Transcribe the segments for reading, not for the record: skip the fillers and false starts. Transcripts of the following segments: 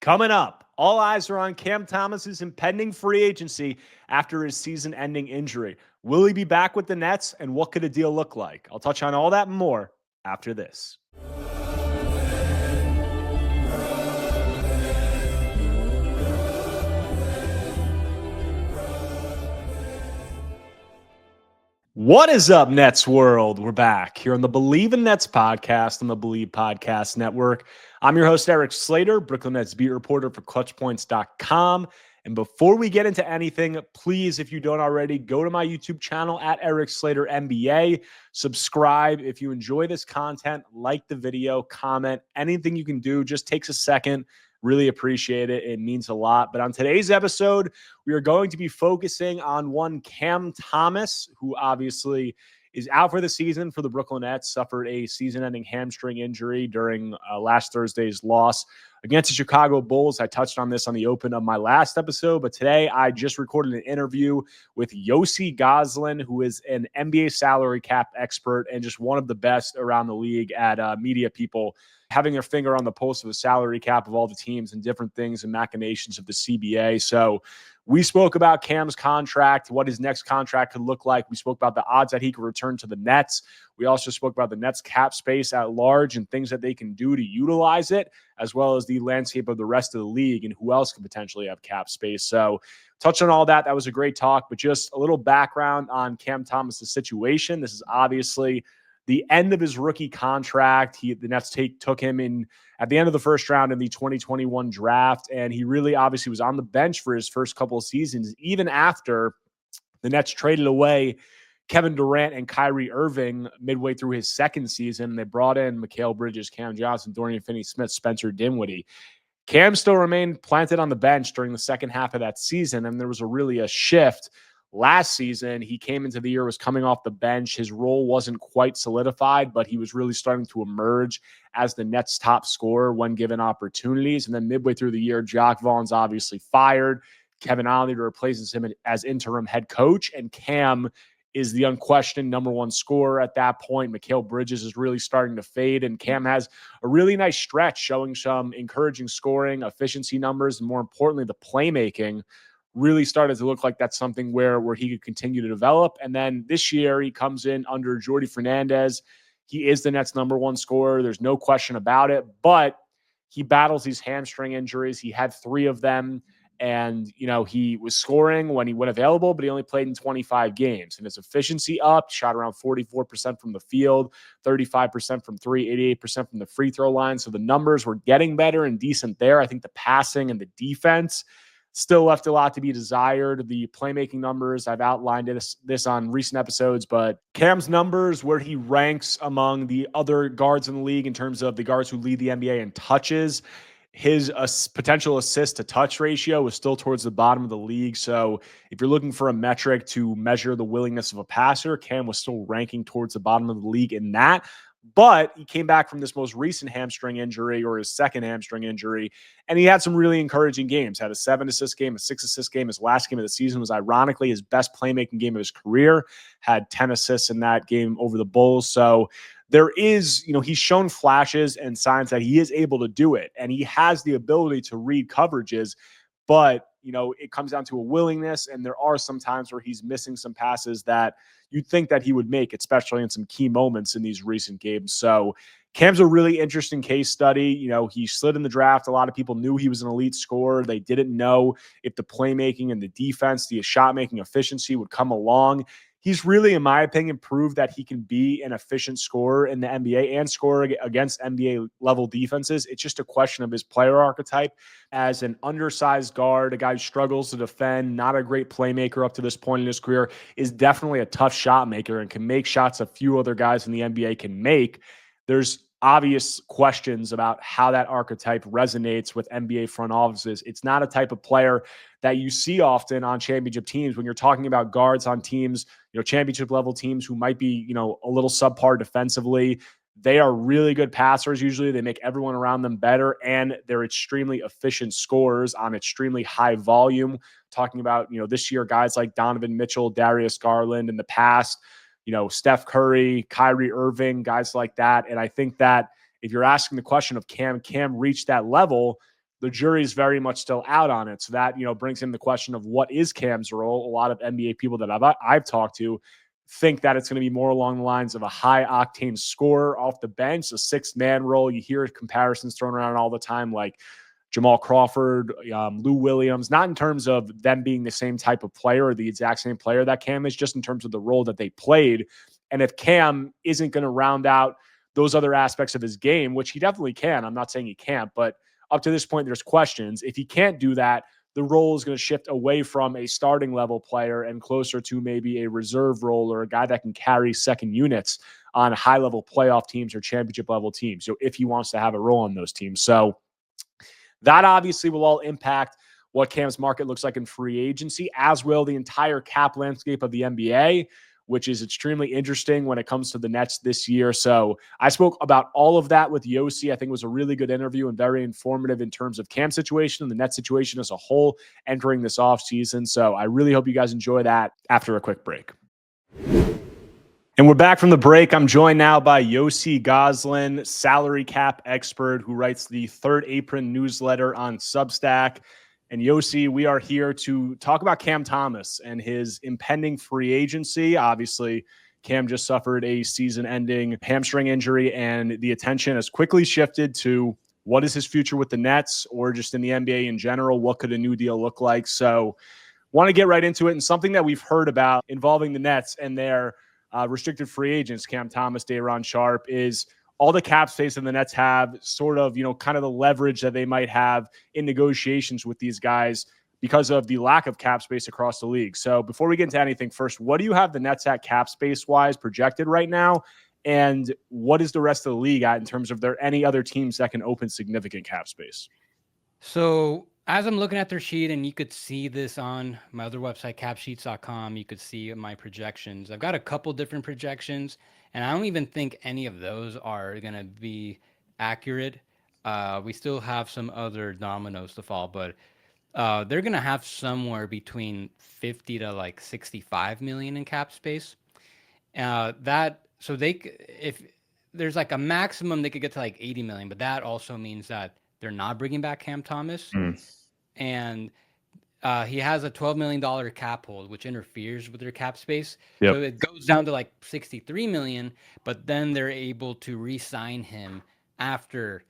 Coming up, all eyes are on Cam Thomas's impending free agency after his season-ending injury. Will he be back with the Nets, and what could a deal look like? I'll touch on all that and more after this. What is up, Nets world? We're back here on the Believe in Nets podcast on the Believe Podcast Network. I'm your host, Erik Slater, Brooklyn Nets beat reporter for ClutchPoints.com. And before we get into anything, please, if you don't already, go to my YouTube channel at Erik Slater NBA. Subscribe if you enjoy this content, like the video, comment, anything you can do. Just takes a second. Really appreciate it. It means a lot. But on today's episode, we are going to be focusing on one Cam Thomas, who obviously is out for the season for the Brooklyn Nets, suffered a season-ending hamstring injury during last Thursday's loss against the Chicago Bulls. I touched on this on the open of my last episode, but today I just recorded an interview with Yossi Gozlan, who is an NBA salary cap expert and just one of the best around the league at media people, having their finger on the pulse of the salary cap of all the teams and different things and machinations of the CBA. So we spoke about Cam's contract, what his next contract could look like. We spoke about the odds that he could return to the Nets. We also spoke about the Nets cap space at large and things that they can do to utilize it, as well as the landscape of the rest of the league and who else could potentially have cap space. So touched on all that. That was a great talk, but just a little background on Cam Thomas's situation. This is obviously the end of his rookie contract. The Nets took him in at the end of the first round in the 2021 draft, and he really obviously was on the bench for his first couple of seasons, even after the Nets traded away Kevin Durant and Kyrie Irving midway through his second season. They brought in Mikal Bridges, Cam Johnson, Dorian Finney-Smith, Spencer Dinwiddie. Cam still remained planted on the bench during the second half of that season, and there was really a shift. Last season, he came into the year, was coming off the bench. His role wasn't quite solidified, but he was really starting to emerge as the Nets' top scorer when given opportunities. And then midway through the year, Jacque Vaughn's obviously fired. Kevin Ollie replaces him as interim head coach, and Cam is the unquestioned number one scorer at that point. Mikal Bridges is really starting to fade, and Cam has a really nice stretch showing some encouraging scoring, efficiency numbers, and more importantly, the playmaking really started to look like that's something where he could continue to develop. And then this year he comes in under Jordi Fernandez. He is the Nets' number one scorer. There's no question about it, but he battles these hamstring injuries. He had 3 of them, and, he was scoring when he went available, but he only played in 25 games, and his efficiency up, shot around 44% from the field, 35% from 3, 88% from the free throw line. So the numbers were getting better and decent there. I think the passing and the defense still left a lot to be desired. The playmaking numbers, I've outlined this on recent episodes, but Cam's numbers, where he ranks among the other guards in the league in terms of the guards who lead the NBA in touches, his potential assist to touch ratio was still towards the bottom of the league. So if you're looking for a metric to measure the willingness of a passer, Cam was still ranking towards the bottom of the league in that. But he came back from this most recent hamstring injury, or his second hamstring injury, and he had some really encouraging games. Had a 7-assist game, a 6-assist game. His last game of the season was ironically his best playmaking game of his career. Had 10 assists in that game over the Bulls. So there is, he's shown flashes and signs that he is able to do it, and he has the ability to read coverages, but it comes down to a willingness, and there are some times where he's missing some passes that you'd think that he would make, especially in some key moments in these recent games. So Cam's a really interesting case study. He slid in the draft. A lot of people knew he was an elite scorer. They didn't know if the playmaking and the defense, the shot-making efficiency would come along. He's really, in my opinion, proved that he can be an efficient scorer in the NBA and score against NBA-level defenses. It's just a question of his player archetype as an undersized guard, a guy who struggles to defend, not a great playmaker up to this point in his career, is definitely a tough shot maker and can make shots a few other guys in the NBA can make. There's obvious questions about how that archetype resonates with NBA front offices. It's not a type of player that you see often on championship teams when you're talking about guards on teams, championship level teams who might be, a little subpar defensively. They are really good passers. Usually they make everyone around them better, and they're extremely efficient scorers on extremely high volume. Talking about, this year, guys like Donovan Mitchell, Darius Garland in the past, Steph Curry, Kyrie Irving, guys like that. And I think that if you're asking the question of Cam reached that level, the jury's very much still out on it. So that, brings in the question of what is Cam's role. A lot of NBA people that I've talked to think that it's going to be more along the lines of a high octane scorer off the bench, a 6-man role. You hear comparisons thrown around all the time, like Jamal Crawford, Lou Williams, not in terms of them being the same type of player or the exact same player that Cam is, just in terms of the role that they played. And if Cam isn't going to round out those other aspects of his game, which he definitely can, I'm not saying he can't, but up to this point, there's questions. If he can't do that, the role is going to shift away from a starting level player and closer to maybe a reserve role or a guy that can carry second units on high level playoff teams or championship level teams. So if he wants to have a role on those teams. So that obviously will all impact what Cam's market looks like in free agency, as will the entire cap landscape of the NBA, which is extremely interesting when it comes to the Nets this year. So I spoke about all of that with Yossi. I think it was a really good interview and very informative in terms of Cam's situation and the Nets situation as a whole entering this offseason. So I really hope you guys enjoy that after a quick break. And we're back from the break. I'm joined now by Yossi Gozlan, salary cap expert who writes the Third Apron newsletter on Substack. And Yossi, we are here to talk about Cam Thomas and his impending free agency. Obviously, Cam just suffered a season-ending hamstring injury, and the attention has quickly shifted to what is his future with the Nets or just in the NBA in general? What could a new deal look like? So want to get right into it. And something that we've heard about involving the Nets and their restricted free agents, Cam Thomas, Day'Ron Sharpe, is all the cap space and the Nets have, sort of, kind of the leverage that they might have in negotiations with these guys because of the lack of cap space across the league. So before we get into anything, first, what do you have the Nets at cap space wise projected right now? And what is the rest of the league at in terms of there any other teams that can open significant cap space? So as I'm looking at their sheet, and you could see this on my other website, capsheets.com, you could see my projections. I've got a couple different projections, and I don't even think any of those are going to be accurate. We still have some other dominoes to fall, but they're going to have somewhere between 50 to like 65 million in cap space. If there's like a maximum, they could get to like 80 million, but that also means that they're not bringing back Cam Thomas. And he has a $12 million cap hold, which interferes with their cap space. Yep. So it goes down to like 63 million, but then they're able to re-sign him after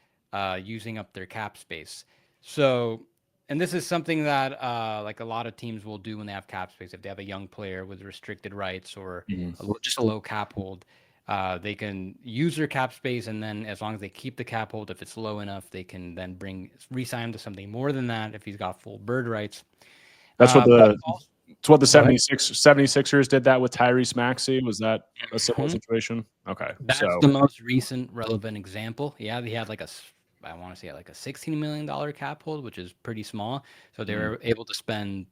using up their cap space. So, and this is something that like a lot of teams will do when they have cap space. If they have a young player with restricted rights or just a low cap hold, they can use their cap space, and then as long as they keep the cap hold, if it's low enough, they can then re-sign him to something more than that if he's got full bird rights. That's what the 76ers did that with Tyrese Maxey. Was that a similar situation? Okay. That's the most recent relevant example. Yeah, he had I want to say like a $16 million cap hold, which is pretty small. So they were able to spend,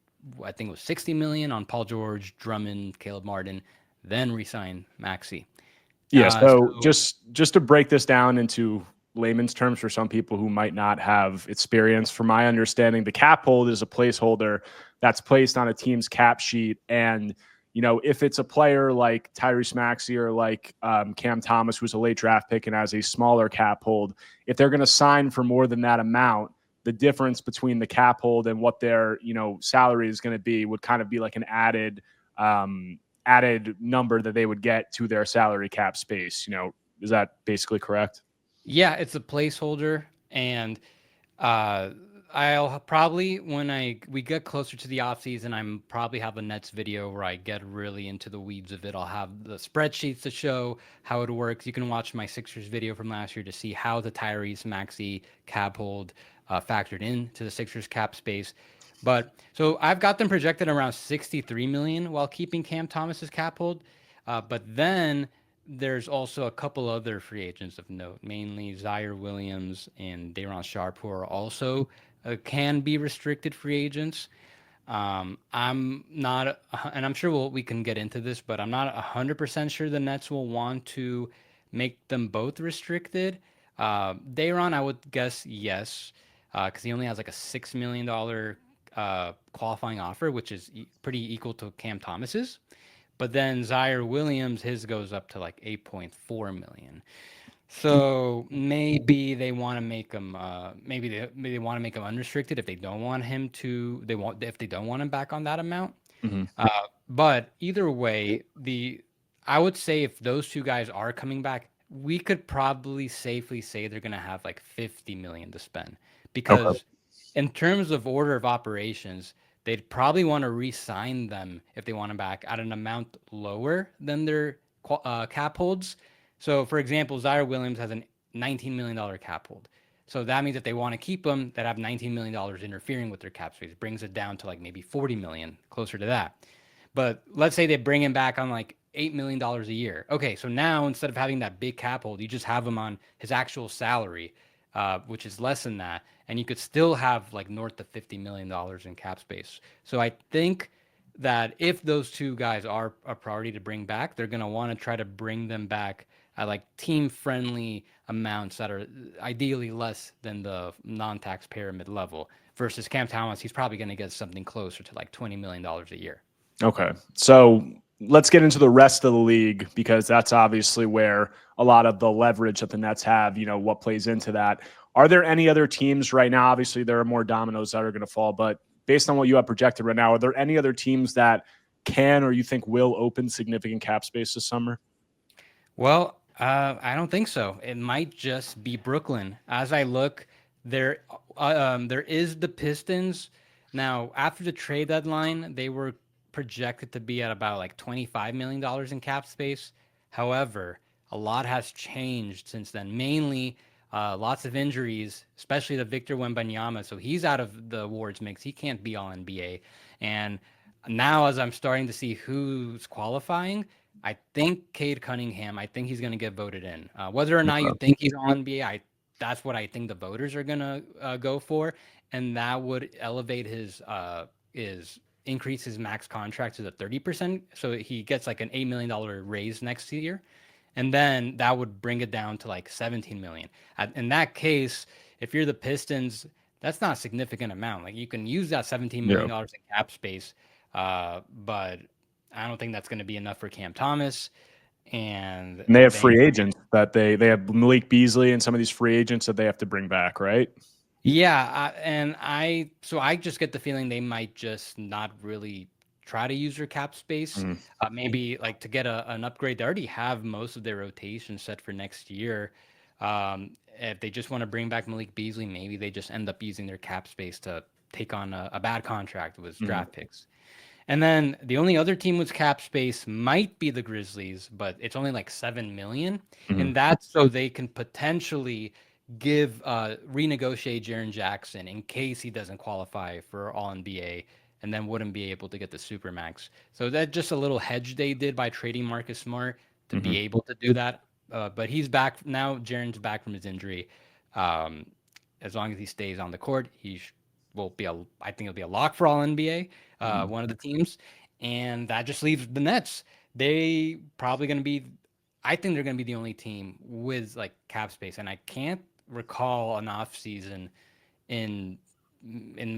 I think it was 60 million on Paul George, Drummond, Caleb Martin, then re-sign Maxey. Yeah, so just to break this down into layman's terms for some people who might not have experience, from my understanding, the cap hold is a placeholder that's placed on a team's cap sheet. And, if it's a player like Tyrese Maxey or like Cam Thomas, who's a late draft pick and has a smaller cap hold, if they're going to sign for more than that amount, the difference between the cap hold and what their, salary is going to be would kind of be like an added number that they would get to their salary cap space. Is that basically correct? Yeah, it's a placeholder, and I'll probably, when we get closer to the offseason, I'm probably have a Nets video where I get really into the weeds of it. I'll have the spreadsheets to show how it works. You can watch my Sixers video from last year to see how the Tyrese Maxey cap hold factored into the Sixers cap space. But so I've got them projected around 63 million while keeping Cam Thomas's cap hold. But then there's also a couple other free agents of note, mainly Zaire Williams and Day'Ron Sharpe, who are also can be restricted free agents. I'm not, and I'm sure we can get into this, but I'm not 100% sure the Nets will want to make them both restricted. Day'Ron, I would guess yes, because he only has like a $6 million qualifying offer, which is pretty equal to Cam Thomas's. But then Zaire Williams, his goes up to like 8.4 million. So maybe they want to make him. Maybe they want to make him unrestricted if they don't want him to. They want if they don't want him back on that amount. Hmm. But either way, I would say if those two guys are coming back, we could probably safely say they're gonna have like 50 million to spend Okay. because in terms of order of operations, they'd probably want to re-sign them if they want them back at an amount lower than their cap holds. So, for example, Zaire Williams has a $19 million cap hold. So that means if they want to keep them, that have $19 million interfering with their cap space, brings it down to like maybe 40 million, closer to that. But let's say they bring him back on like $8 million a year. Okay, so now instead of having that big cap hold, you just have him on his actual salary, which is less than that, and you could still have like north of $50 million in cap space. So I think that if those two guys are a priority to bring back, they're gonna want to try to bring them back at like team friendly amounts that are ideally less than the non-taxpayer mid level. Versus Cam Thomas, he's probably going to get something closer to like $20 million a year. Okay. So let's get into the rest of the league because that's obviously where a lot of the leverage that the Nets have, what plays into that. Are there any other teams right now? Obviously, there are more dominoes that are going to fall, but based on what you have projected right now, are there any other teams that can or you think will open significant cap space this summer? Well, I don't think so. It might just be Brooklyn. As I look, there, there is the Pistons. Now, after the trade deadline, they were projected to be at about like $25 million in cap space. However, a lot has changed since then. Mainly, lots of injuries, especially the Victor Wembanyama. So he's out of the awards mix. He can't be all NBA. And now, as I'm starting to see who's qualifying, I think Cade Cunningham. I think he's going to get voted in. Whether or not you think he's on NBA, that's what I think the voters are going to go for, and that would elevate his increase his max contract to the 30%, so he gets like an $8 million raise next year, and then that would bring it down to like 17 million. In that case, if you're the Pistons, that's not a significant amount. Like you can use that 17 Yeah. million dollars in cap space, but I don't think that's going to be enough for Cam Thomas. And And they have they, free agents that they have Malik Beasley and some of these free agents that they have to bring back, right? yeah, so I just get the feeling they might just not really try to use their cap space. Mm. Maybe like to get an upgrade. They already have most of their rotation set for next year. If they just want to bring back Malik Beasley, maybe they just end up using their cap space to take on a bad contract with Mm. draft picks. And then the only other team with cap space might be the Grizzlies, but it's only like 7 million. Mm. And that's so they can potentially renegotiate Jaren Jackson in case he doesn't qualify for All NBA and then wouldn't be able to get the Supermax. So that's just a little hedge they did by trading Marcus Smart to Mm-hmm. be able to do that. But he's back now. Jaren's back from his injury. Um, as long as he stays on the court, will be I think it'll be a lock for All NBA, Mm-hmm. one of the teams, and that just leaves the Nets. They probably going to be. I think they're going to be the only team with like cap space, and I can't recall an off season in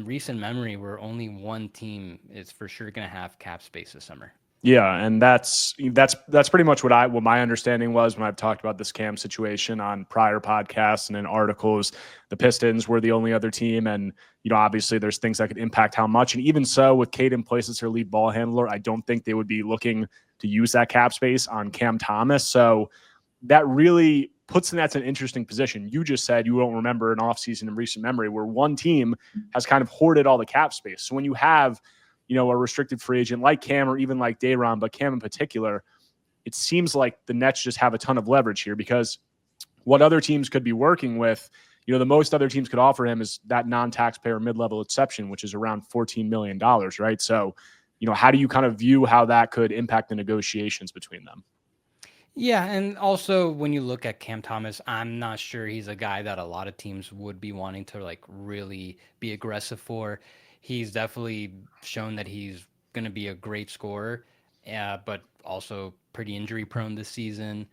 recent memory where only one team is for sure going to have cap space this summer. Yeah, and that's pretty much what my understanding was when I've talked about this Cam situation on prior podcasts and in articles. The Pistons were the only other team, and obviously there's things that could impact how much. And even so, with Cade in place as their lead ball handler, I don't think they would be looking to use that cap space on Cam Thomas. So that really puts the Nets in an interesting position. You just said you don't remember an offseason in recent memory where one team has kind of hoarded all the cap space. So when you have a restricted free agent like Cam or even like Day'Ron, but Cam in particular, it seems like the Nets just have a ton of leverage here because what other teams could be working with, the most other teams could offer him is that non-taxpayer mid-level exception, which is around $14 million, right? So, how do you kind of view how that could impact the negotiations between them? Yeah, and also when you look at Cam Thomas, I'm not sure he's a guy that a lot of teams would be wanting to like really be aggressive for. He's definitely shown that he's going to be a great scorer, but also pretty injury prone this season.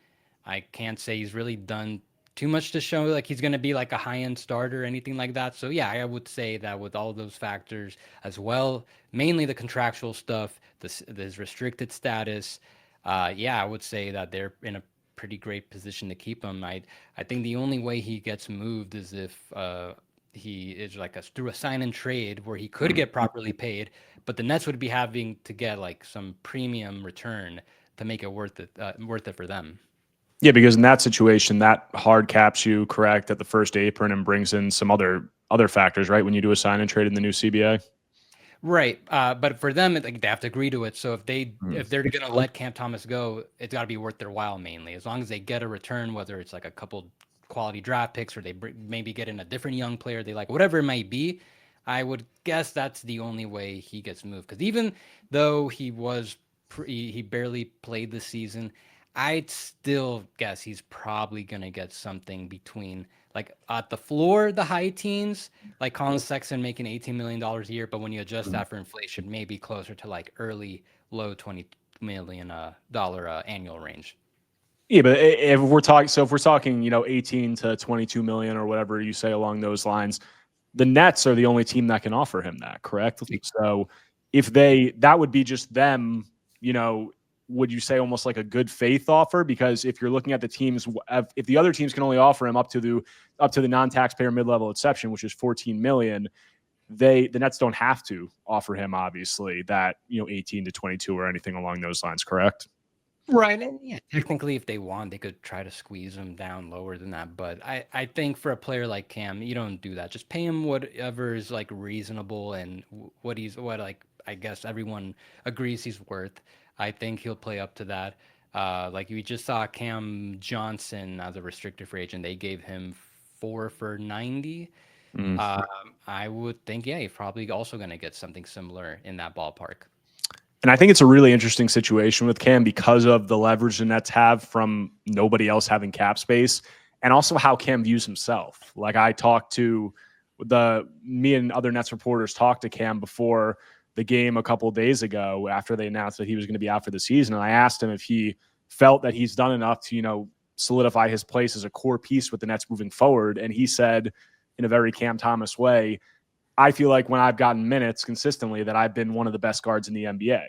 I can't say he's really done too much to show like he's going to be like a high end starter or anything like that. So yeah, I would say that with all those factors as well, mainly the contractual stuff, this restricted status, yeah, I would say that they're in a pretty great position to keep him. I think the only way he gets moved is if he is like through a sign and trade where he could get properly paid, but the Nets would be having to get like some premium return to make it worth it for them. Yeah, because in that situation, that hard caps you, correct, at the first apron and brings in some other factors, right? When you do a sign and trade in the new CBA. Right, but for them, like, they have to agree to it. So Mm. if they're gonna let Cam Thomas go, it's got to be worth their while mainly. As long as they get a return, whether it's like a couple quality draft picks or they maybe get in a different young player they like, whatever it might be, I would guess that's the only way he gets moved. Because even though he barely played this season, I'd still guess he's probably gonna get something between like at the floor, the high teens, like Colin Sexton making $18 million a year, but when you adjust that for inflation, maybe closer to like early low $20 million annual range. Yeah, but if we're talking, 18 to 22 million or whatever you say along those lines, the Nets are the only team that can offer him that, correct? So if that would be just them, would you say almost like a good faith offer? Because if you're looking at the teams, if the other teams can only offer him up to the non-taxpayer mid-level exception, which is 14 million, the Nets don't have to offer him obviously that 18 to 22 or anything along those lines, correct? Right. And yeah, technically, if they want, they could try to squeeze him down lower than that. But I think for a player like Cam, you don't do that. Just pay him whatever is like reasonable and what like I guess everyone agrees he's worth. I think he'll play up to that. Like we just saw Cam Johnson as a restricted free agent. They gave him 4 for 90. Mm. Um, I would think, yeah, he's probably also going to get something similar in that ballpark. And I think it's a really interesting situation with Cam because of the leverage the Nets have from nobody else having cap space, and also how Cam views himself. Like me and other Nets reporters talked to Cam before the game a couple of days ago after they announced that he was going to be out for the season. And I asked him if he felt that he's done enough to, solidify his place as a core piece with the Nets moving forward. And he said in a very Cam Thomas way, I feel like when I've gotten minutes consistently that I've been one of the best guards in the NBA.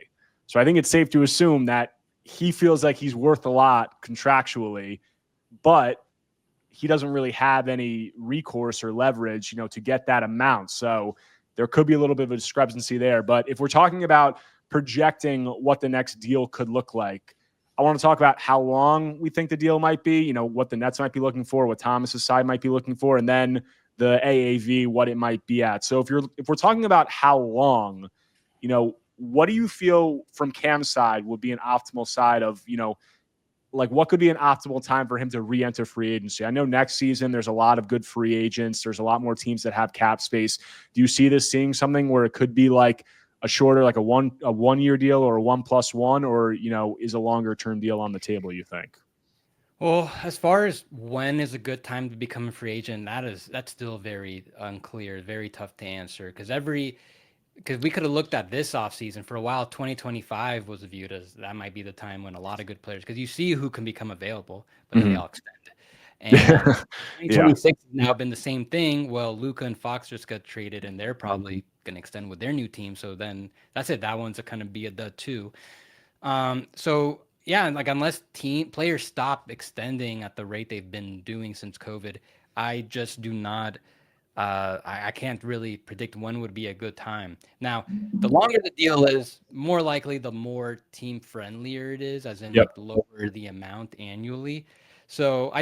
So I think it's safe to assume that he feels like he's worth a lot contractually, but he doesn't really have any recourse or leverage, to get that amount. So there could be a little bit of a discrepancy there. But if we're talking about projecting what the next deal could look like, I want to talk about how long we think the deal might be, what the Nets might be looking for, what Thomas's side might be looking for, and then the AAV, what it might be at. So if we're talking about how long, what do you feel from Cam's side would be an optimal side of, like what could be an optimal time for him to re-enter free agency? I know next season there's a lot of good free agents. There's a lot more teams that have cap space. Do you see this seeing something where it could be like a shorter, like a 1 year deal or a 1+1, or, is a longer term deal on the table, you think? Well, as far as when is a good time to become a free agent, that's still very unclear, very tough to answer because we could have looked at this offseason for a while. 2025 was viewed as that might be the time when a lot of good players, because you see who can become available, but then they all extend. And Yeah. 2026 has now been the same thing. Well, Luca and Fox just got traded, and they're probably going to extend with their new team. So then that's it. That one's going to be a dud too. So yeah, like unless team players stop extending at the rate they've been doing since COVID, I just do not. I can't really predict when would be a good time. Now, the longer the deal is, more likely the more team friendlier it is, as in Yep. like lower the amount annually. So I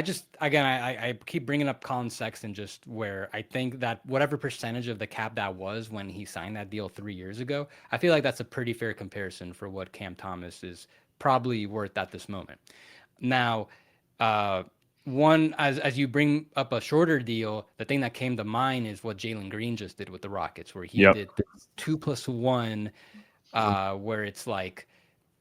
keep bringing up Colin Sexton just where I think that whatever percentage of the cap that was when he signed that deal 3 years ago, I feel like that's a pretty fair comparison for what Cam Thomas is probably worth at this moment. Now, uh, one as you bring up a shorter deal, the thing that came to mind is what Jalen Green just did with the Rockets, where he Yep. did this 2+1, where it's like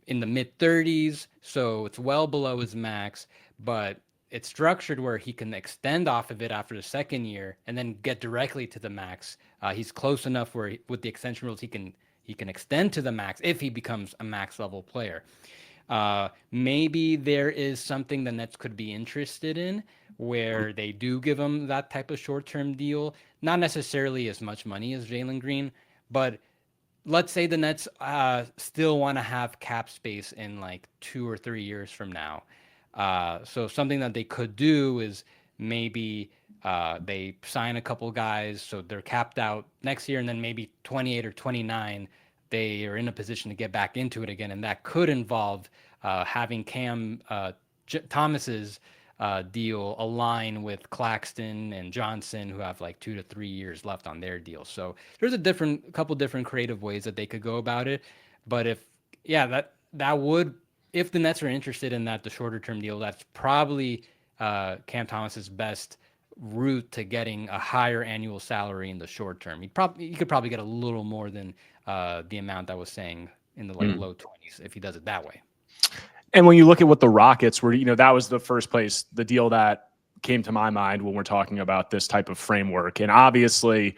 in the mid 30s, so it's well below his max, but it's structured where he can extend off of it after the second year and then get directly to the max. He's close enough where with the extension rules he can extend to the max if he becomes a max level player. Maybe there is something the Nets could be interested in where they do give him that type of short-term deal. Not necessarily as much money as Jalen Green, but let's say the Nets still want to have cap space in like 2 or 3 years from now. So something that they could do is maybe they sign a couple guys so they're capped out next year, and then maybe 28 or 29 they are in a position to get back into it again, and that could involve having Cam Thomas's deal align with Claxton and Johnson, who have like 2 to 3 years left on their deal. So there's a couple different creative ways that they could go about it. But that would, if the Nets are interested in that, the shorter term deal, that's probably Cam Thomas's best route to getting a higher annual salary in the short term. He could probably get a little more than the amount I was saying in the like low 20s if he does it that way. And when you look at what the Rockets were, that was the first place, the deal that came to my mind when we're talking about this type of framework. And obviously,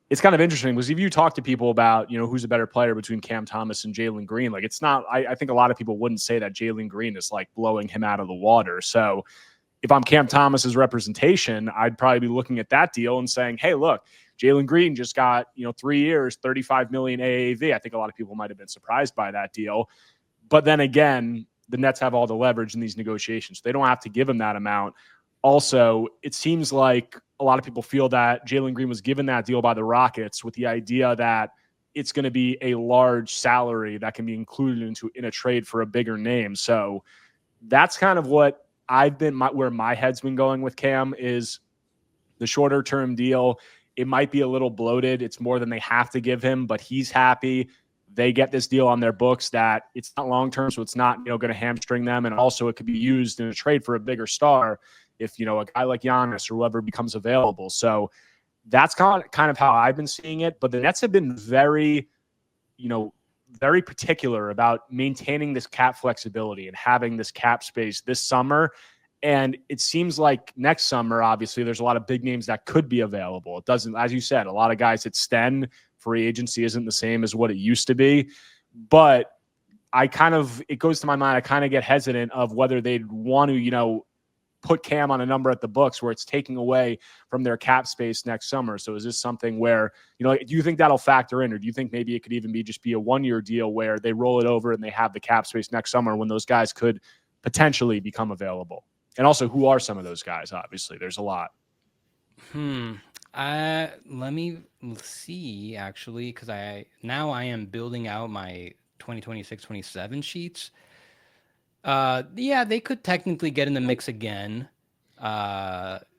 it's kind of interesting because if you talk to people about, who's a better player between Cam Thomas and Jalen Green, like it's not, I think a lot of people wouldn't say that Jalen Green is like blowing him out of the water. So if I'm Cam Thomas's representation, I'd probably be looking at that deal and saying, hey, look, Jalen Green just got, 3 years, $35 million AAV. I think a lot of people might have been surprised by that deal. But then again, the Nets have all the leverage in these negotiations. They don't have to give him that amount. Also, it seems like a lot of people feel that Jalen Green was given that deal by the Rockets with the idea that it's going to be a large salary that can be included in a trade for a bigger name. So that's kind of what where my head's been going with Cam is the shorter term deal. It might be a little bloated. It's more than they have to give him, but he's happy. They get this deal on their books that it's not long-term, so it's not, going to hamstring them. And also it could be used in a trade for a bigger star if, a guy like Giannis or whoever becomes available. So that's kind of how I've been seeing it. But the Nets have been very, very particular about maintaining this cap flexibility and having this cap space this summer. And it seems like next summer, obviously, there's a lot of big names that could be available. It doesn't, as you said, a lot of guys extend. Free agency isn't the same as what it used to be. But it goes to my mind, I kind of get hesitant of whether they'd want to, put Cam on a number at the books where it's taking away from their cap space next summer. So is this something where, do you think that'll factor in, or do you think maybe it could even just be a 1-year deal where they roll it over and they have the cap space next summer when those guys could potentially become available? And also, who are some of those guys? Obviously, there's a lot. Let me see, actually, because I am building out my 2026-27 sheets. They could technically get in the mix again.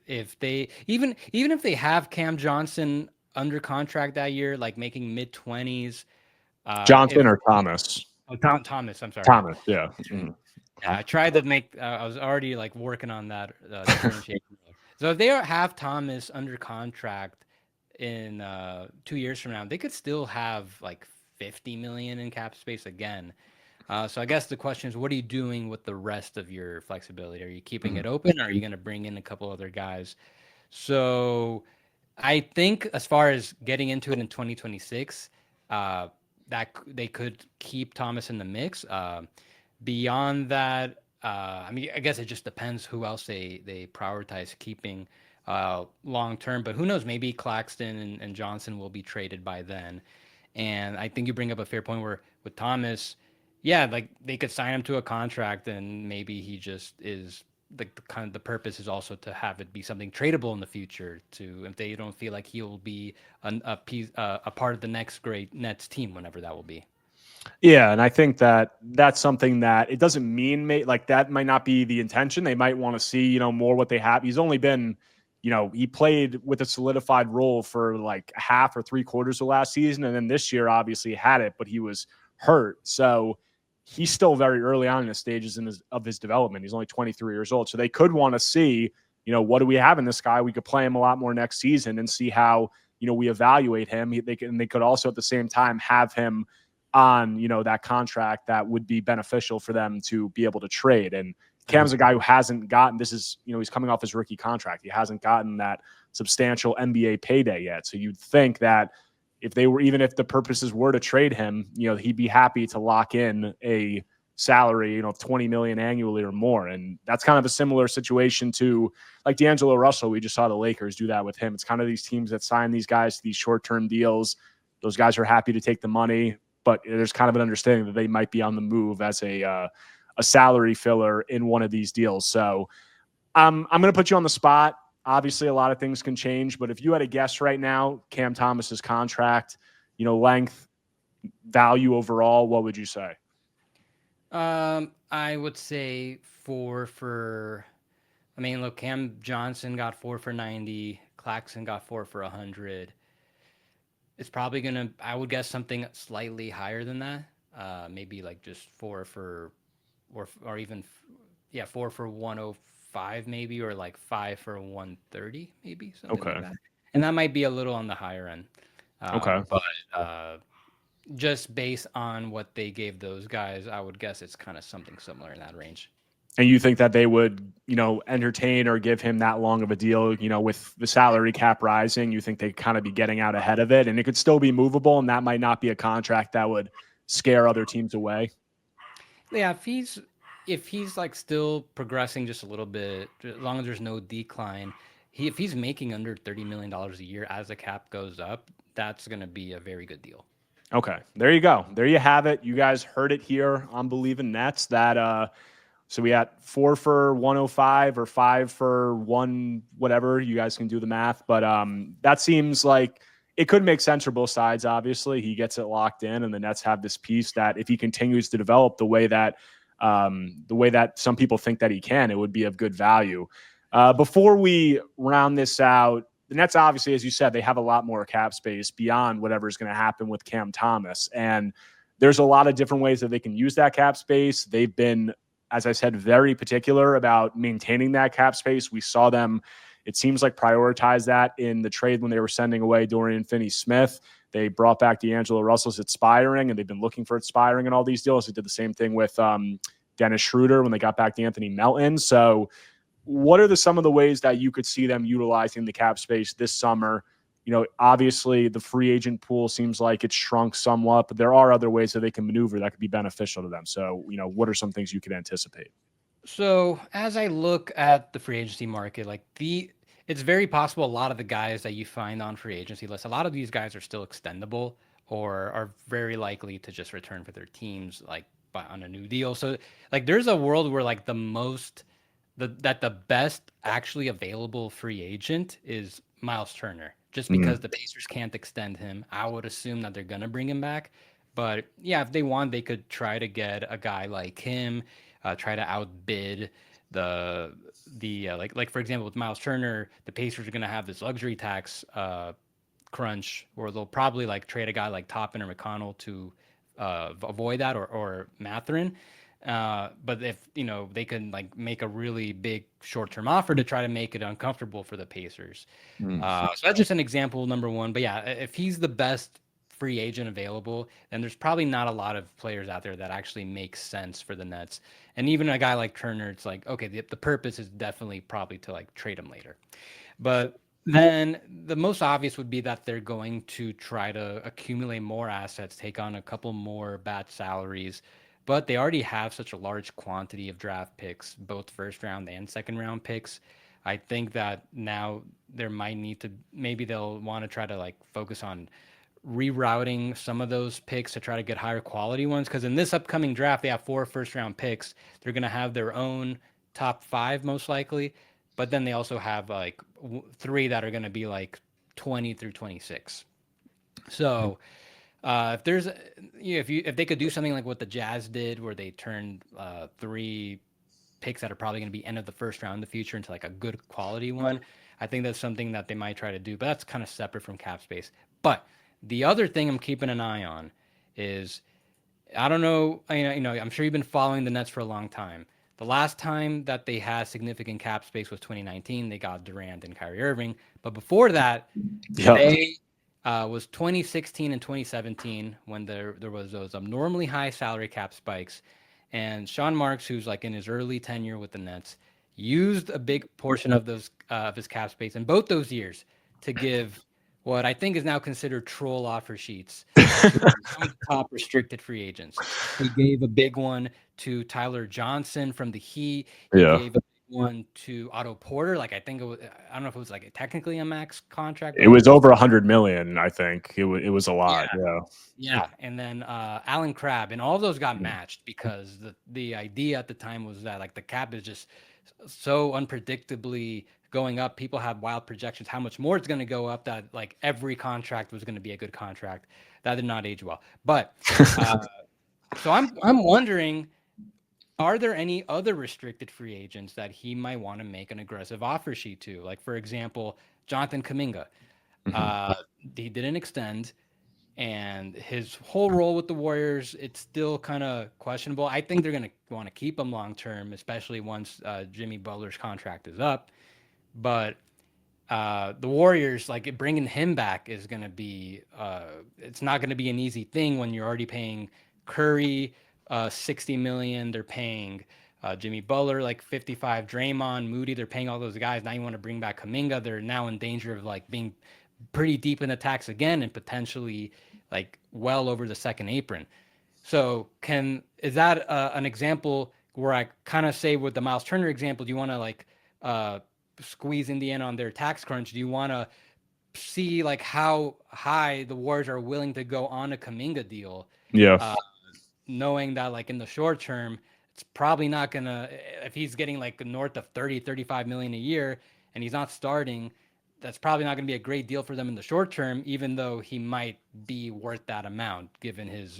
If they even if they have Cam Johnson under contract that year, like making mid-20s. Johnson or Thomas? Thomas, I'm sorry. Thomas, yeah. Mm-hmm. I tried to make. I was already like working on that differentiation. So if they have Thomas under contract in 2 years from now, they could still have like 50 million in cap space again. So I guess the question is, what are you doing with the rest of your flexibility? Are you keeping it open, or are you going to bring in a couple other guys? So I think as far as getting into it in 2026, that they could keep Thomas in the mix. Beyond that, I guess it just depends who else they prioritize keeping long term. But who knows? Maybe Claxton and Johnson will be traded by then. And I think you bring up a fair point where with Thomas, like they could sign him to a contract, and maybe he just is the purpose is also to have it be something tradable in the future. If they don't feel like he will be a part of the next great Nets team, whenever that will be. Yeah, and I think that's something that it doesn't mean that might not be the intention. They might want to see, more what they have. He's only been, he played with a solidified role for like half or 3/4 of last season. And then this year, obviously had it, but he was hurt. So he's still very early on in the stages of his development. He's only 23 years old. So they could want to see, what do we have in this guy? We could play him a lot more next season and see how, we evaluate him. They could also at the same time have him on, that contract that would be beneficial for them to be able to trade. And Cam's a guy who hasn't gotten, he's coming off his rookie contract. He hasn't gotten that substantial NBA payday yet. So you'd think that even if the purposes were to trade him, he'd be happy to lock in a salary, 20 million annually or more. And that's kind of a similar situation to like D'Angelo Russell. We just saw the Lakers do that with him. It's kind of these teams that sign these guys to these short-term deals. Those guys are happy to take the money, but there's kind of an understanding that they might be on the move as a a salary filler in one of these deals. So I'm going to put you on the spot. Obviously, a lot of things can change, but if you had a guess right now, Cam Thomas's contract, length, value overall, what would you say? I would say 4 for. I mean, look, Cam Johnson got 4 for 90. Claxton got 4 for 100. It's probably gonna. I would guess something slightly higher than that. Maybe like just or even, yeah, 4 for 105 maybe, or like 5 for 130 maybe, something like Okay. that. And that might be a little on the higher end. Okay. But just based on what they gave those guys, I would guess it's kind of something similar in that range. And you think that they would, entertain or give him that long of a deal, with the salary cap rising, you think they kind of be getting out ahead of it and it could still be movable and that might not be a contract that would scare other teams away? Yeah, if he's like still progressing just a little bit, as long as there's no decline, if he's making under $30 million a year as the cap goes up, that's gonna be a very good deal. Okay. There you go. There you have it. You guys heard it here on Believe in Nets that so we got 4 for 105 or 5 for one, whatever. You guys can do the math, but that seems like it could make sense for both sides. Obviously, he gets it locked in, and the Nets have this piece that if he continues to develop the way that some people think that he can, it would be of good value. Before we round this out, the Nets obviously, as you said, they have a lot more cap space beyond whatever is going to happen with Cam Thomas, and there's a lot of different ways that they can use that cap space. They've been, as I said, very particular about maintaining that cap space. We saw them, it seems like, prioritize that in the trade when they were sending away Dorian Finney-Smith. They brought back D'Angelo Russell's expiring, and they've been looking for expiring in all these deals. They did the same thing with Dennis Schroeder when they got back to Anthony Melton. So what are some of the ways that you could see them utilizing the cap space this summer? Obviously the free agent pool seems like it's shrunk somewhat, but there are other ways that they can maneuver that could be beneficial to them. So, what are some things you could anticipate? So as I look at the free agency market, it's very possible a lot of the guys that you find on free agency lists, a lot of these guys are still extendable or are very likely to just return for their teams on a new deal. So like there's a world where like the best actually available free agent is Miles Turner, just because the Pacers can't extend him. I would assume that they're gonna bring him back, but yeah, if they want, they could try to get a guy like him, try to outbid like for example with Miles Turner, the Pacers are gonna have this luxury tax crunch, or they'll probably like trade a guy like Toppin or McConnell to avoid that, or Mathurin. But if they can like make a really big short-term offer to try to make it uncomfortable for the Pacers. So that's just an example, number one. But yeah, if he's the best free agent available, then there's probably not a lot of players out there that actually make sense for the Nets. And even a guy like Turner, it's like, okay, the purpose is definitely probably to like trade him later. But then the most obvious would be that they're going to try to accumulate more assets, take on a couple more bad salaries, but they already have such a large quantity of draft picks, both first round and second round picks. I think that now there might need to, maybe they'll want to try to like focus on rerouting some of those picks to try to get higher quality ones. Because in this upcoming draft, they have 4 first round picks. They're going to have their own top 5 most likely, but then they also have like 3 that are going to be like 20 through 26. So if there's, if they could do something like what the Jazz did, where they turned 3 picks that are probably going to be end of the first round in the future into like a good quality one, I think that's something that they might try to do. But that's kind of separate from cap space. But the other thing I'm keeping an eye on is, I don't know, I'm sure you've been following the Nets for a long time. The last time that they had significant cap space was 2019. They got Durant and Kyrie Irving. But before that, they was 2016 and 2017 when there was those abnormally high salary cap spikes. And Sean Marks, who's like in his early tenure with the Nets, used a big portion of those of his cap space in both those years to give what I think is now considered troll offer sheets to some of the top restricted free agents. He gave a big one to Tyler Johnson from the Heat. He gave a big one to Otto Porter. Like I think it was, I don't know if it was like technically a max contract, It but was over 100 million. I think it was a yeah, lot. Yeah. yeah. And then Alan Crabb and all of those got matched because the idea at the time was that like the cap is just so unpredictably going up. People have wild projections how much more it's going to go up, that like every contract was going to be a good contract. That did not age well. But so I'm wondering, are there any other restricted free agents that he might want to make an aggressive offer sheet to? Like for example, Jonathan Kaminga. Mhm. Uh, he didn't extend, and his whole role with the Warriors, it's still kind of questionable. I think they're going to want to keep him long term, especially once Jimmy Butler's contract is up. But the Warriors, like bringing him back is going to be, it's not going to be an easy thing when you're already paying Curry 60 million. They're paying Jimmy Butler like 55, Draymond, Moody. They're paying all those guys. Now you want to bring back Kaminga. They're now in danger of like being pretty deep in the tax again and potentially like well over the second apron. So can is that an example where I kind of say with the Miles Turner example, do you want to like uh, squeeze Indiana on their tax crunch? Do you want to see like how high the Warriors are willing to go on a Kaminga deal, Yeah. uh, knowing that like in the short term, it's probably not gonna, if he's getting like north of 30, 35 million a year and he's not starting, that's probably not going to be a great deal for them in the short term, even though he might be worth that amount given his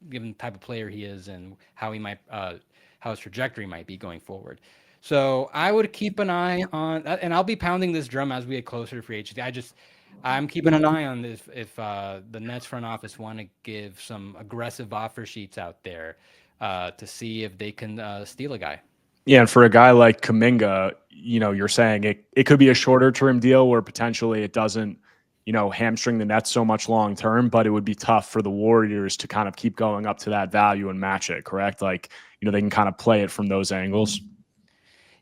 given the type of player he is and how he might how his trajectory might be going forward. So I would keep an eye on, and I'll be pounding this drum as we get closer to free agency. I'm keeping an eye on this if the Nets front office want to give some aggressive offer sheets out there to see if they can steal a guy. Yeah, and for a guy like Kaminga, you're saying it could be a shorter term deal where potentially it doesn't, hamstring the Nets so much long term, but it would be tough for the Warriors to kind of keep going up to that value and match it, correct? Like, they can kind of play it from those angles.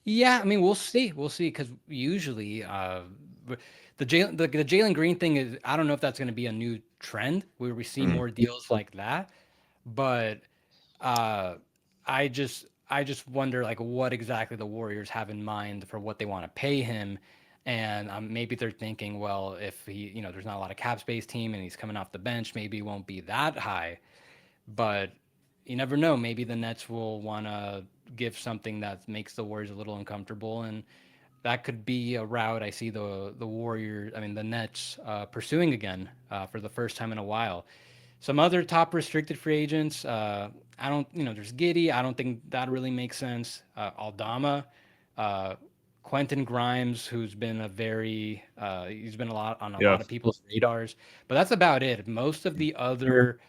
Yeah, I mean, we'll see. We'll see because usually the Jalen Green thing is, I don't know if that's going to be a new trend where we see Mhm. more deals like that, but uh, I just wonder like what exactly the Warriors have in mind for what they want to pay him, and maybe they're thinking, well, if he, there's not a lot of cap space team and he's coming off the bench, maybe he won't be that high. But you never know. Maybe the Nets will want to give something that makes the Warriors a little uncomfortable, and that could be a route I see the Warriors, I mean the Nets, pursuing again for the first time in a while. Some other top restricted free agents. I don't, there's Giddy. I don't think that really makes sense. Aldama, uh, Quentin Grimes, who's been he's been a lot on a Yeah. lot of people's radars, but that's about it. Most of the other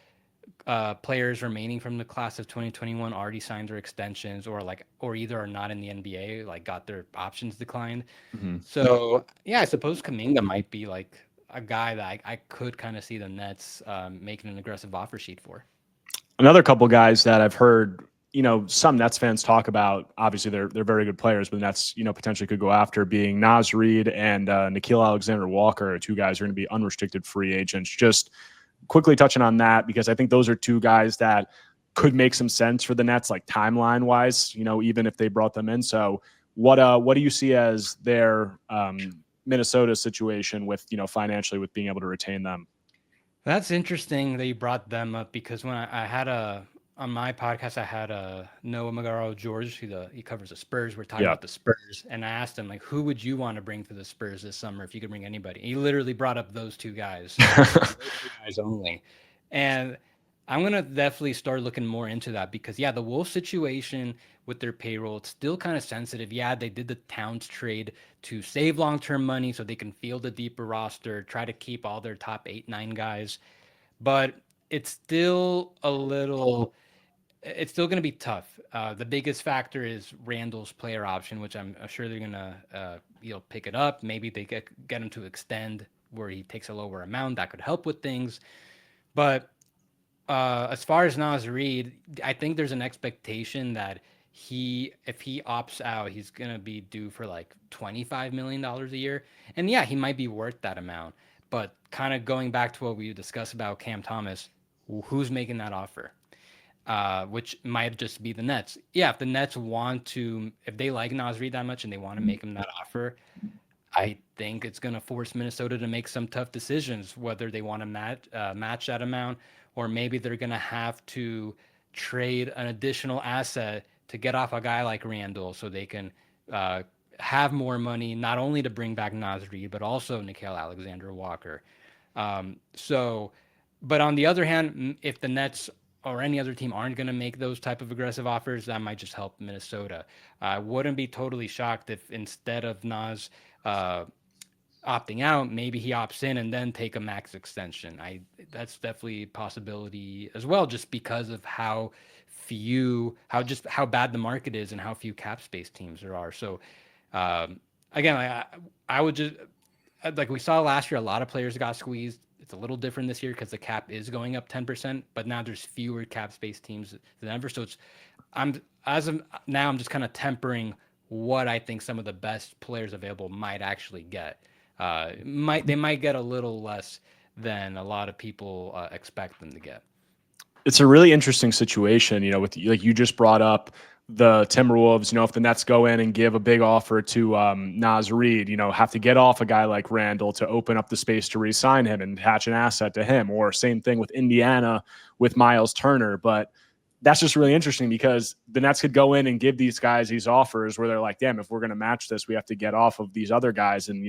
players remaining from the class of 2021 already signed their extensions or either are not in the NBA, like got their options declined. Mhm. So yeah, I suppose Kaminga might be like a guy that I could kind of see the Nets making an aggressive offer sheet for. Another couple guys that I've heard, some Nets fans talk about. Obviously, they're very good players, but the Nets, potentially could go after being Naz Reid and Nikhil Alexander Walker, are two guys who are going to be unrestricted free agents. Just quickly touching on that because I think those are two guys that could make some sense for the Nets, like timeline wise. Even if they brought them in. So what do you see as their Minnesota situation with financially with being able to retain them? That's interesting that you brought them up because when I had on my podcast, I had Noah Magaro George, he covers the Spurs. We're talking Yeah. about the Spurs, and I asked him like, who would you want to bring to the Spurs this summer if you could bring anybody? He literally brought up those two guys, and those two guys only. And I'm gonna definitely start looking more into that because yeah, the Wolves situation with their payroll, it's still kind of sensitive. Yeah, they did the Towns trade to save long-term money so they can field a deeper roster, try to keep all their top 8, 9 guys, but it's still a little it's still going to be tough. The biggest factor is Randall's player option, which I'm sure they're going to pick it up. Maybe they get him to extend where he takes a lower amount. That could help with things. But as far as Nas Reed, I think there's an expectation that if he opts out, he's gonna be due for like $25 million a year. And yeah, he might be worth that amount. But kind of going back to what we discussed about Cam Thomas, who's making that offer? which might just be the Nets. Yeah, if the Nets if they like Naz Reid that much and they want to make him that offer, I think it's going to force Minnesota to make some tough decisions, whether they want to match that amount, or maybe they're going to have to trade an additional asset to get off a guy like Randall so they can uh, have more money, not only to bring back Naz Reid, but also Nickeil Alexander-Walker. So, but on the other hand, if the Nets or any other team aren't going to make those type of aggressive offers, that might just help Minnesota. I wouldn't be totally shocked if instead of Nas uh, opting out, maybe he opts in and then take a max extension. That's definitely a possibility as well, just because of how bad the market is and how few cap space teams there are. So again, I would just like we saw last year, a lot of players got squeezed. It's a little different this year because the cap is going up 10%, but now there's fewer cap space teams than ever. So as of now, I'm just kind of tempering what I think some of the best players available might actually get. They might get a little less than a lot of people expect them to get. It's a really interesting situation, with like you just brought up the Timberwolves, if the Nets go in and give a big offer to Naz Reid, have to get off a guy like Randall to open up the space to re-sign him and attach an asset to him, or same thing with Indiana with Miles Turner. But that's just really interesting because the Nets could go in and give these guys these offers where they're like, damn, if we're going to match this, we have to get off of these other guys and,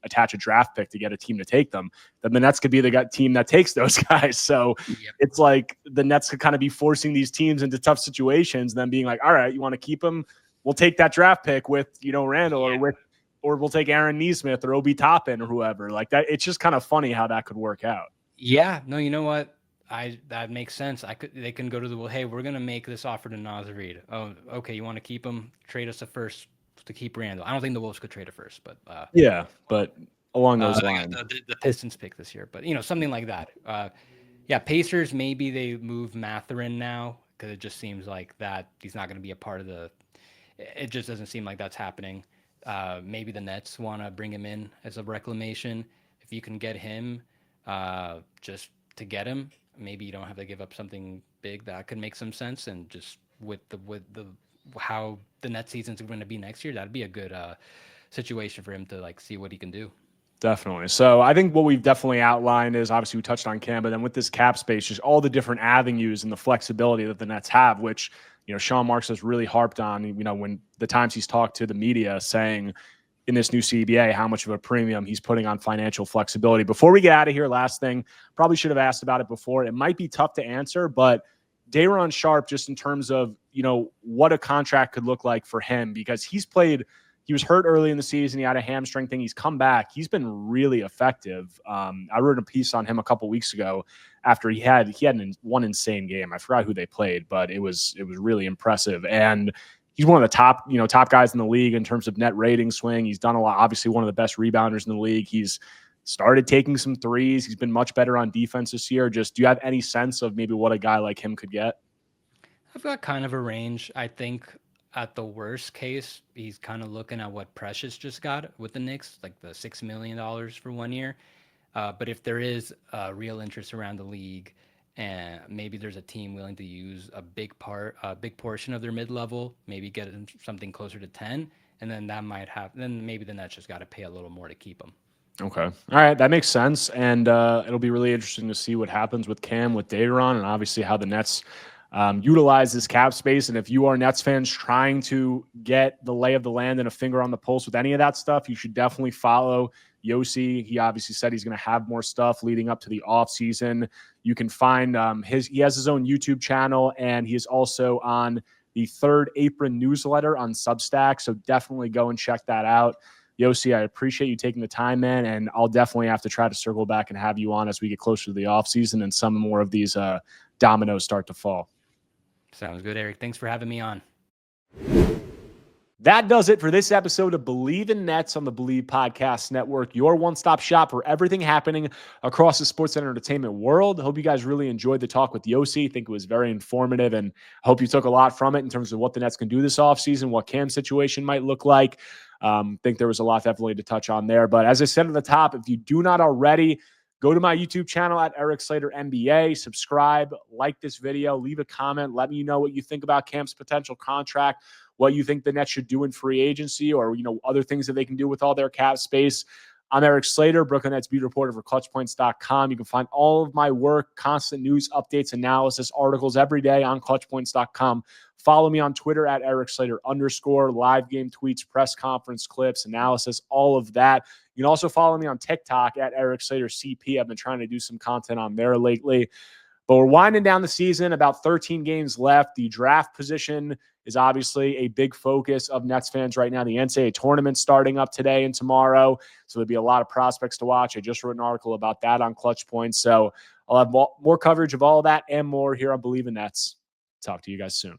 attach a draft pick to get a team to take them. Then the Nets could be the team that takes those guys. So It's like the Nets could kind of be forcing these teams into tough situations and then being like, all right, you want to keep them? We'll take that draft pick with, Randall or we'll take Aaron Nesmith or Obi Toppin or whoever like that. It's just kind of funny how that could work out. Yeah, no, you know what? That makes sense. They can go to hey, we're gonna make this offer to Naz Reid. Oh, okay, you want to keep him? Trade us a first to keep Randall. I don't think the Wolves could trade a first, but but along those lines, the Pistons pick this year, but something like that. Pacers, maybe they move Mathurin now because it just seems like that he's not going to be a part of the. It just doesn't seem like that's happening. Maybe the Nets want to bring him in as a reclamation. If you can get him, just to get him. Maybe you don't have to give up something big. That could make some sense. And just with how the net season's going to be next year, that'd be a good situation for him to see what he can do. Definitely. So I think what we've definitely outlined is obviously we touched on Cam, but then with this cap space, just all the different avenues and the flexibility that the Nets have, which, Sean Marks has really harped on, when the times he's talked to the media saying in this new CBA, how much of a premium he's putting on financial flexibility. Before we get out of here, last thing, probably should have asked about it before. It might be tough to answer, but Day'Ron Sharpe, just in terms of, what a contract could look like for him, because he was hurt early in the season. He had a hamstring thing. He's come back. He's been really effective. I wrote a piece on him a couple weeks ago after he had one insane game. I forgot who they played, but it was really impressive. And he's one of the top guys in the league in terms of net rating swing. He's done a lot. Obviously, one of the best rebounders in the league. He's started taking some threes. He's been much better on defense this year. Just, do you have any sense of maybe what a guy like him could get? I've got kind of a range. I think at the worst case, he's kind of looking at what Precious just got with the Knicks, like the $6 million for 1 year. But if there is real interest around the league, and maybe there's a team willing to use a big portion of their mid-level, maybe get something closer to 10, and then then maybe the Nets just got to pay a little more to keep them. Okay. All right. That makes sense. And it'll be really interesting to see what happens with Cam, with Day'Ron, and obviously how the Nets utilize this cap space. And if you are Nets fans trying to get the lay of the land and a finger on the pulse with any of that stuff, you should definitely follow Yossi. He obviously said he's going to have more stuff leading up to the off season. You can find he has his own YouTube channel, and he is also on the Third Apron newsletter on Substack. So definitely go and check that out. Yossi, I appreciate you taking the time, man, and I'll definitely have to try to circle back and have you on as we get closer to the off season and some more of these dominoes start to fall. Sounds good, Eric. Thanks for having me on. That does it for this episode of Believe in Nets on the Believe Podcast Network, your one-stop shop for everything happening across the sports and entertainment world. I hope you guys really enjoyed the talk with Yossi. I think it was very informative, and I hope you took a lot from it in terms of what the Nets can do this offseason, what Cam's situation might look like. I think there was a lot definitely to touch on there. But as I said at the top, if you do not already, Go to my YouTube channel at Erik Slater NBA, subscribe, like this video, leave a comment, let me know what you think about Cam's potential contract, what you think the Nets should do in free agency, or other things that they can do with all their cap space. I'm Erik Slater, Brooklyn Nets beat reporter for ClutchPoints.com. You can find all of my work, constant news, updates, analysis, articles every day on ClutchPoints.com. Follow me on Twitter at Erik Slater _ live game tweets, press conference clips, analysis, all of that. You can also follow me on TikTok at Erik Slater CP. I've been trying to do some content on there lately. But we're winding down the season, about 13 games left. The draft position is obviously a big focus of Nets fans right now. The NCAA tournament starting up today and tomorrow, so there'll be a lot of prospects to watch. I just wrote an article about that on Clutch Points, so I'll have more coverage of all that and more here on Believe in Nets. Talk to you guys soon.